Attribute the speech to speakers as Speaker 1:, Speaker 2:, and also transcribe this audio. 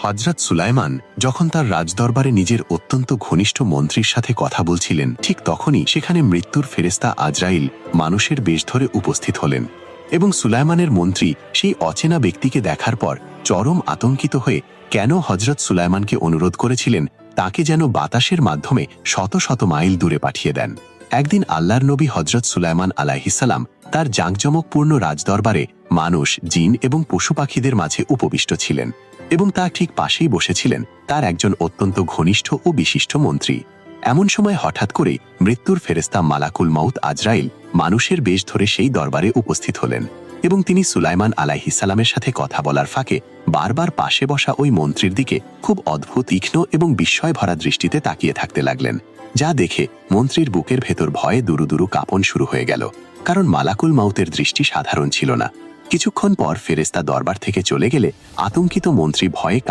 Speaker 1: হযরত সুলাইমান যখন তার রাজদরবারে নিজের অত্যন্ত ঘনিষ্ঠ মন্ত্রীর সাথে কথা বলছিলেন, ঠিক তখনই সেখানে মৃত্যুর ফেরেশতা আজরাইল মানুষের বেশ ধরে উপস্থিত হলেন এবং সুলাইমানের মন্ত্রী সেই অচেনা ব্যক্তিকে দেখার পর চরম আতঙ্কিত হয়ে কেন হযরত সুলাইমানকে অনুরোধ করেছিলেন তাকে যেন বাতাসের মাধ্যমে শত শত মাইল দূরে পাঠিয়ে দেন। একদিন আল্লাহর নবী হযরত সুলাইমান আলাইহিসসালাম তার জাঁকজমকপূর্ণ রাজদরবারে মানুষ, জিন এবং পশু পাখিদের মাঝে উপবিষ্ট ছিলেন এবং তার ঠিক পাশেই বসেছিলেন তার একজন অত্যন্ত ঘনিষ্ঠ ও বিশিষ্ট মন্ত্রী। এমন সময় হঠাৎ করে মৃত্যুর ফেরেশতা মালাকুল মাউত আজরাইল মানুষের বেশ ধরে সেই দরবারে উপস্থিত হলেন এবং তিনি সুলাইমান আলাইহিসসালামের সাথে কথা বলার ফাঁকে বারবার পাশে বসা ওই মন্ত্রীর দিকে খুব অদ্ভুত, তীক্ষ্ণ এবং বিস্ময় ভরা দৃষ্টিতে তাকিয়ে থাকতে লাগলেন, যা দেখে মন্ত্রীর বুকের ভেতর ভয়ে দুরু দুরু কাঁপন শুরু হয়ে গেল, কারণ মালাকুল মাউতের দৃষ্টি সাধারণ ছিল না। কিছুক্ষণ পর ফেরেশতা দরবার থেকে চলে গেলে আতঙ্কিত মন্ত্রী ভয়ে